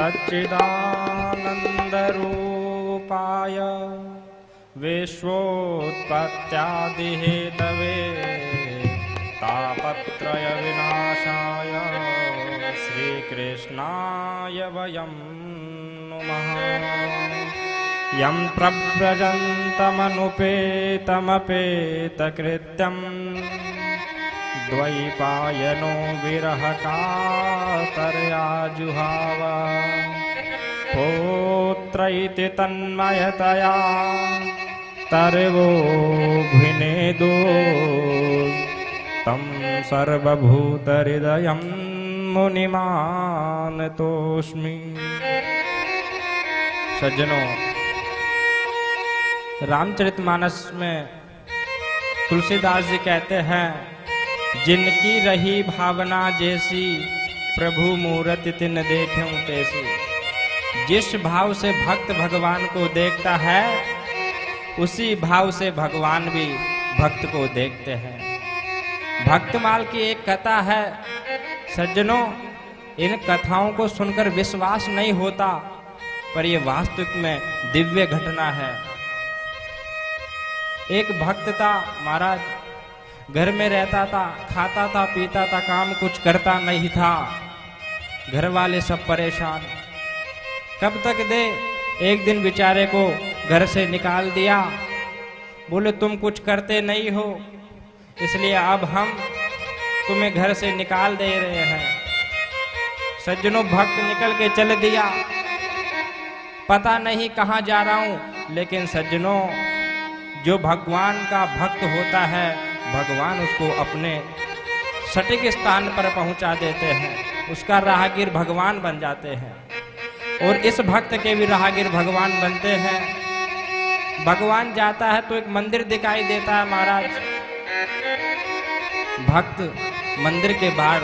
सच्चिदानन्दरूपाय विश्वोत्पत्त्यादिहेतवे तापत्रयविनाशाय श्रीकृष्णाय वयं नुमः। यं प्रव्रजन्तमनुपेतमपेतकृत्यं द्वैपायनो विरहकातरया जुहाव पुत्र इति तन्मयतया तर्वोऽभिनेदो तं सर्वभूतहृदयं मुनिमानतोऽस्मि। सज्जनों, रामचरितमानस में तुलसीदास जी कहते हैं, जिनकी रही भावना जैसी प्रभु मूरति तिन देखें तैसी। जिस भाव से भक्त भगवान को देखता है उसी भाव से भगवान भी भक्त को देखते हैं। भक्तमाल की एक कथा है सज्जनों, इन कथाओं को सुनकर विश्वास नहीं होता, पर ये वास्तविक में दिव्य घटना है। एक भक्त था महाराज, घर में रहता था, खाता था, पीता था, काम कुछ करता नहीं था। घर वाले सब परेशान, कब तक दे। एक दिन बेचारे को घर से निकाल दिया, बोले तुम कुछ करते नहीं हो, इसलिए अब हम तुम्हें घर से निकाल दे रहे हैं। सज्जनों, भक्त निकल के चल दिया, पता नहीं कहाँ जा रहा हूं, लेकिन सज्जनों जो भगवान का भक्त होता है भगवान उसको अपने सटीक स्थान पर पहुंचा देते हैं, उसका राहगीर भगवान बन जाते हैं। और इस भक्त के भी राहगीर भगवान बनते हैं। भगवान जाता है तो एक मंदिर दिखाई देता है महाराज। भक्त मंदिर के बाहर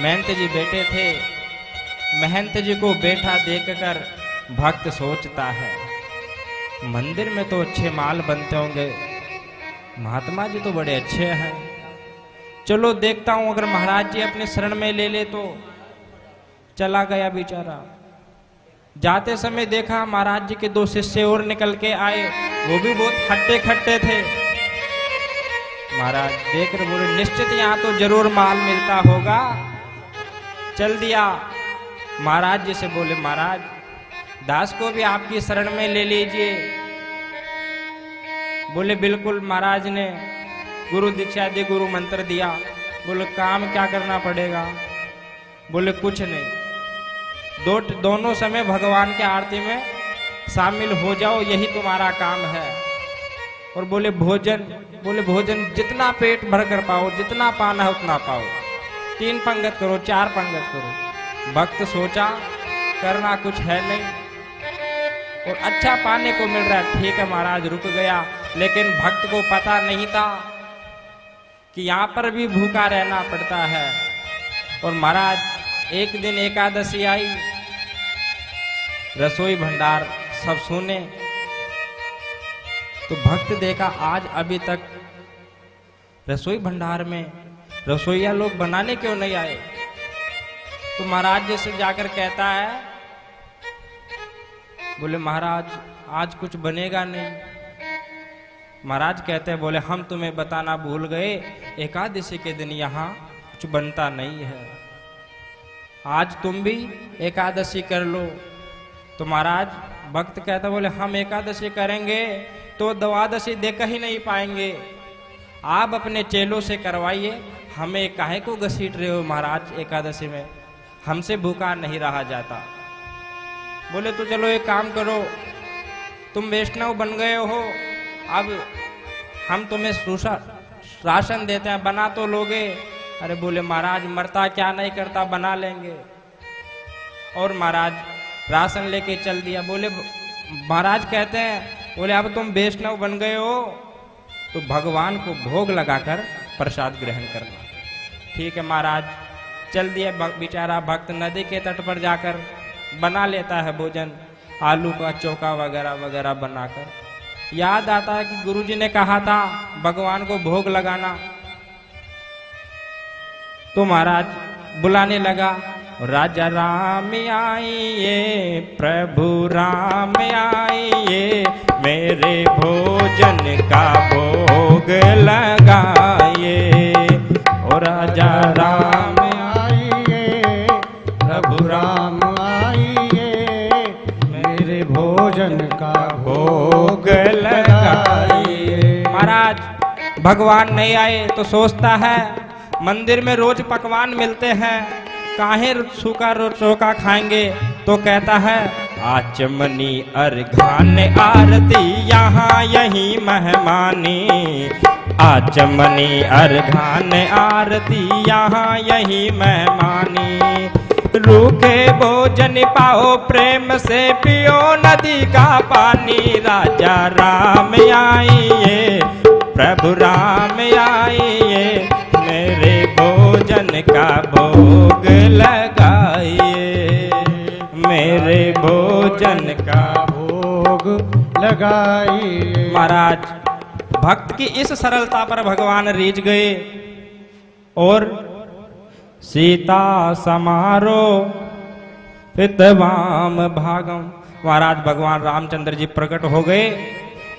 महंत जी बैठे थे। महंत जी को बैठा देखकर भक्त सोचता है, मंदिर में तो अच्छे माल बनते होंगे, महात्मा जी तो बड़े अच्छे हैं, चलो देखता हूं अगर महाराज जी अपने शरण में ले ले तो। चला गया बेचारा। जाते समय देखा महाराज जी के दो शिष्य और निकल के आए, वो भी बहुत खट्टे खट्टे थे। महाराज देख कर बोले, निश्चित यहाँ तो जरूर माल मिलता होगा। चल दिया। महाराज जी से बोले, महाराज दास को भी आपकी शरण में ले लीजिए। बोले बिल्कुल। महाराज ने गुरु दीक्षा दी, गुरु मंत्र दिया। बोले काम क्या करना पड़ेगा? बोले कुछ नहीं, दोनों समय भगवान के आरती में शामिल हो जाओ, यही तुम्हारा काम है। और बोले भोजन? बोले भोजन जितना पेट भर कर पाओ, जितना पाना है उतना पाओ, 3 पंगत करो, 4 पंगत करो। भक्त सोचा करना कुछ है नहीं और अच्छा पाने को मिल रहा है, ठीक है महाराज, रुक गया। लेकिन भक्त को पता नहीं था कि यहाँ पर भी भूखा रहना पड़ता है। और महाराज एक दिन एकादशी आई, रसोई भंडार सब सुने, तो भक्त देखा आज अभी तक रसोई भंडार में रसोईया लोग बनाने क्यों नहीं आए। तो महाराज जी से जाकर कहता है, बोले महाराज आज कुछ बनेगा नहीं। महाराज कहते हैं, बोले हम तुम्हें बताना भूल गए, एकादशी के दिन यहाँ कुछ बनता नहीं है, आज तुम भी एकादशी कर लो। तो महाराज भक्त कहता, बोले हम एकादशी करेंगे तो द्वादशी देख ही नहीं पाएंगे, आप अपने चेलों से करवाइए, हमें काहे को घसीट रहे हो महाराज एकादशी में, हमसे भूखा नहीं रहा जाता। बोले तो चलो एक काम करो, तुम वैष्णव बन गए हो, अब हम तुम्हें राशन देते हैं, बना तो लोगे? अरे बोले महाराज मरता क्या नहीं करता, बना लेंगे। और महाराज राशन लेके चल दिया। बोले महाराज कहते हैं, बोले अब तुम वैष्णव बन गए हो तो भगवान को भोग लगाकर प्रसाद ग्रहण करना। ठीक है महाराज, चल दिया। बेचारा भक्त नदी के तट पर जाकर बना लेता है भोजन, आलू का चोखा वगैरह वगैरह बनाकर। याद आता है कि गुरुजी ने कहा था भगवान को भोग लगाना। तो महाराज बुलाने लगा, राजा राम आइए, प्रभु राम आइए, मेरे भोजन का भोग लगाइए। ओ राजा राम आइए, प्रभु राम आइए, मेरे भोजन का भोग लगाइए। महाराज भगवान नहीं आए तो सोचता है मंदिर में रोज पकवान मिलते हैं, काहे सूखा चोखा खाएंगे। तो कहता है आचमनी अर्घान आरती यहाँ यही मेहमानी, आचमनी अर्घान आरती यहाँ यही मेहमानी। रूखे भोजन पाओ प्रेम से पियो नदी का पानी। राजा राम आइए, प्रभु राम आइए, मेरे भोजन का भोग लगाइए, मेरे भोजन का भोग लगाइए। महाराज भक्त की इस सरलता पर भगवान रीझ गए और सीता समारो हितवाम भागम। महाराज भगवान रामचंद्र जी प्रकट हो गए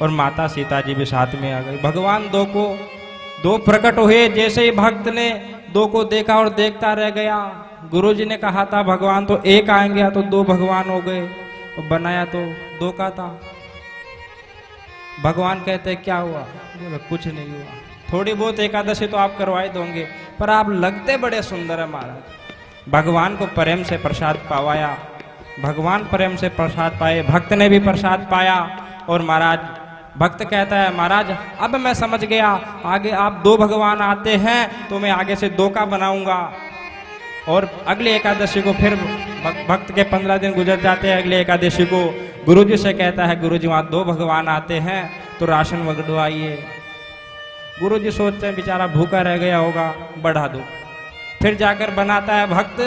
और माता सीता जी भी साथ में आ गई। भगवान दो प्रकट हुए। जैसे ही भक्त ने दो को देखा और देखता रह गया। गुरुजी ने कहा था भगवान तो एक आएंगे, तो दो भगवान हो गए, और बनाया तो दो का था। भगवान कहते क्या हुआ? बोले कुछ नहीं हुआ। थोड़ी बहुत एकादशी तो आप करवाए दोगे, पर आप लगते बड़े सुंदर है महाराज। भगवान को प्रेम से प्रसाद पावाया, भगवान प्रेम से प्रसाद पाए, भक्त ने भी प्रसाद पाया। और महाराज भक्त कहता है महाराज अब मैं समझ गया, आगे आप दो भगवान आते हैं तो मैं आगे से दो का बनाऊंगा। और अगले एकादशी को फिर भक्त के 15 दिन गुजर जाते हैं। अगले एकादशी को गुरुजी से कहता है गुरुजी वहाँ दो भगवान आते हैं तो राशन वगड़वाइए। गुरुजी सोचते हैं बेचारा भूखा रह गया होगा, बढ़ा दो। फिर जाकर बनाता है भक्त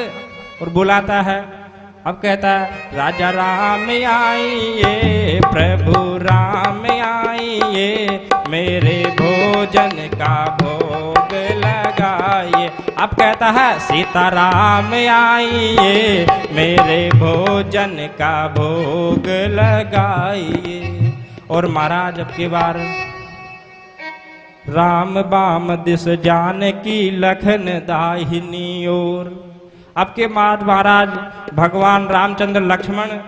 और बुलाता है। अब कहता है राजा राम आइए, प्रभु राम आइए, मेरे भोजन का भोग लगाइए। अब कहता है सीता राम आइए, मेरे भोजन का भोग लगाइए। और महाराज अब की बार राम बाम दिस जानकी लखन दाहिनी ओर। अब के बाद महाराज भगवान रामचंद्र लक्ष्मण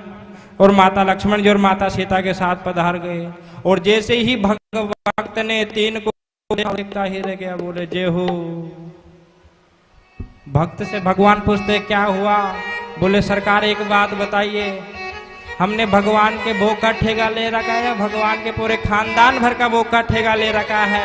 और माता लक्ष्मण जी और माता सीता के साथ पधार गए। और जैसे ही भक्त ने तीन को देखता ही रह गया, बोले जय हो। भक्त से भगवान पूछते क्या हुआ? बोले सरकार एक बात बताइए, हमने भगवान के भोग का ठेगा ले रखा है, भगवान के पूरे खानदान भर का भोग का ठेगा ले रखा है।